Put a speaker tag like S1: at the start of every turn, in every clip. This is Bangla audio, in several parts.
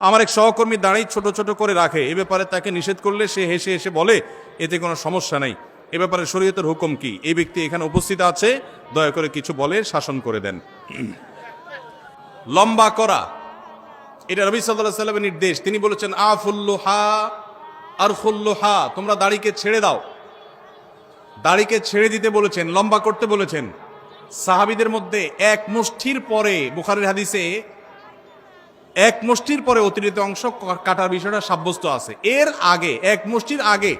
S1: আমার এক সহকর্মী দাঁড়িয়ে ছোট ছোট করে রাখে, এ ব্যাপারে তাকে নিষেধ করলে সে হেসে হেসে বলে এতে কোনো সমস্যা নাই। এ ব্যাপারে শরীয়তের হুকুম কি? এই ব্যক্তি এখানে উপস্থিত আছে, দয়া করে কিছু বলে শাসন করে দেন। লম্বা করা এটা নবী সাল্লাল্লাহু আলাইহি ওয়াসাল্লামের নির্দেশ। তিনি বলেছেন আফুল্লুহা আরফুল্লুহা, তোমরা দাড়িকে ছেড়ে দাও। দাড়িকে ছেড়ে দিতে বলেছেন, লম্বা করতে বলেছেন। সাহাবীদের মধ্যে এক মুষ্টির পরে, বুখারীর হাদিসে এক মুষ্টির পরে অতিরিক্ত অংশ কাটার বিষয়টা সাব্যস্ত আছে। এর আগে এক মুষ্টির আগে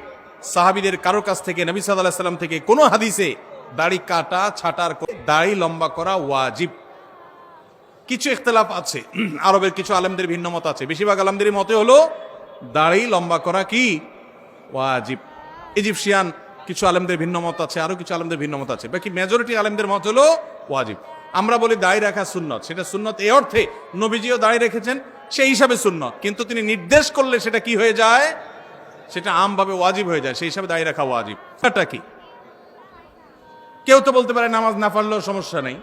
S1: সাহাবীদের কারোর কাছ থেকে, নবী সাল্লাল্লাহু আলাইহি ওয়াসাল্লাম থেকে কোনো হাদিসে দাড়ি কাটা ছাটার, দাড়ি লম্বা করা ওয়াজিব। কিছু ইখতিলাফ আছে, আরবের কিছু আলেমদের ভিন্ন মত আছে। বেশিরভাগ আলেমদের মতে হলো দাড়ি লম্বা করা কি ওয়াজিব। ইজিপশিয়ান কিছু আলেমদের ভিন্ন মত আছে, আরো কিছু আলেমদের ভিন্ন মত আছে। বাকি মেজরিটি আলেমদের মত হলো ওয়াজিব। আমরা বলি দাড়ি রাখা সুন্নত, সেটা সুন্নত এই অর্থে নবীজিও দাড়ি রেখেছেন, সেই হিসাবে সুন্নত। কিন্তু তিনি নির্দেশ করলে সেটা কি হয়ে যায়? সেটা আমভাবে ওয়াজিব হয়ে যায়, সেই হিসাবে দাড়ি রাখা ওয়াজিব। এটা কি? কেউ তো বলতে পারে নামাজ না পড়লেও সমস্যা নেই,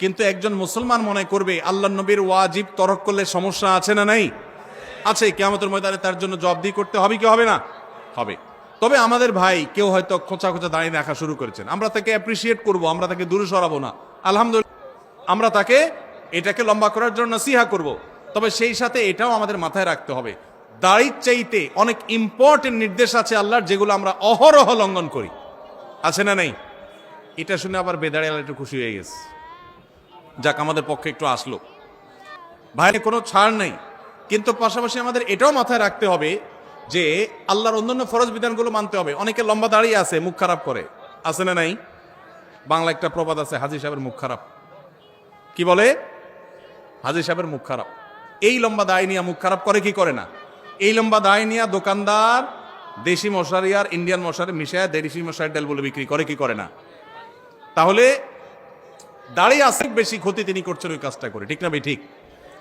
S1: কিন্তু একজন মুসলমান মনে করবে আল্লাহ নবীর ওয়াজিব তরক করলে সমস্যা আছে না নাই? আছে। কিয়ামতের ময়দানে তার জন্য জবাবদিহি করতে হবে কি হবে না? হবে। তবে আমাদের ভাই কেউ হয়তো খোঁচা খোঁচা দাঁড়িয়ে রাখা শুরু করেছেন, আমরা তাকে অ্যাপ্রিসিয়েট করব, আমরা তাকে দূরে সরাবো না, আলহামদুলিল্লাহ, আমরা তাকে এটাকে লম্বা করার জন্য নসিহা করব। তবে সেই সাথে এটাও আমাদের মাথায় রাখতে হবে, দাড়ির চাইতে অনেক ইম্পর্টেন্ট নির্দেশ আছে আল্লাহর, যেগুলো আমরা অহরহ লঙ্ঘন করি। আছে না নাই? এটা শুনে আবার বেদাড়ি আল্লাহ একটু খুশি হয়ে গেছে, যাক আমাদের পক্ষে একটু আসলো। ভাইয়ের কোনো ছাড় নেই, কিন্তু পাশাপাশি আমাদের এটাও মাথায় রাখতে হবে যে আল্লাহর অন্যান্য ফরজ বিধানগুলো মানতে হবে। অনেকে লম্বা দাঁড়িয়ে আছে, মুখ খারাপ করে, আছে না নাই? বাংলা একটা প্রবাদ আছে, হাজী সাহেবের মুখ খারাপ। কি বলে? হাজী সাহেবের মুখ খারাপ। এই লম্বা দাড়ি নিয়ে মুখ খারাপ করে কি করে না? এই লম্বা দাড়ি নিয়ে দোকানদার দেশি মশারি আর ইন্ডিয়ান মশারি মিশায় দেশি মশারি ডাল বলে বিক্রি করে কি করে না? তাহলে দাঁড়িয়ে আসে বেশি ক্ষতি তিনি করছেন ওই কাজটা করে, ঠিক না ভাই? ঠিক।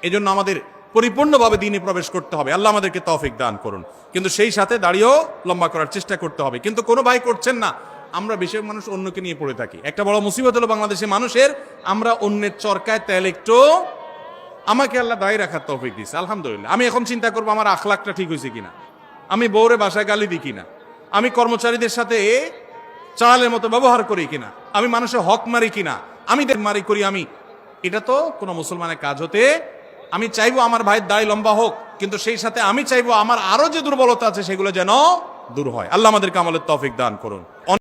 S1: এই জন্য আমাদের পরিপূর্ণভাবে দিনে প্রবেশ করতে হবে, আল্লাহ আমাদেরকে তৌফিক দান করুন। কিন্তু সেই সাথে দাঁড়িয়েও লম্বা করার চেষ্টা করতে হবে। কিন্তু কোনো ভাই করছেন না, আমরা বেশিরভাগ মানুষ অন্যকে নিয়ে পড়ে থাকি। একটা বড় মুসিবত হলো বাংলাদেশের মানুষের, আমরা অন্যের চরকায় তেল একটু, আমাকে আল্লাহ দাঁড়িয়ে রাখার তৌফিক দিচ্ছে, আলহামদুলিল্লাহ। আমি এখন চিন্তা করবো আমার আখলাকটা ঠিক হয়েছে কিনা, আমি বউরে বাসায় গালি দিই কিনা, আমি কর্মচারীদের সাথে চালের মতো ব্যবহার করি কিনা, আমি মানুষের হক মারি কিনা, আমি মারি করি আমি। এটা তো কোনো মুসলমানের কাজ হতে, আমি চাইবো আমার ভাইয়ের দাড়ি লম্বা হোক, কিন্তু সেই সাথে আমি চাইবো আমার আরো যে দুর্বলতা আছে সেগুলো যেন দূর হয়। আল্লাহ আমাদেরকে আমলের তৌফিক দান করুন।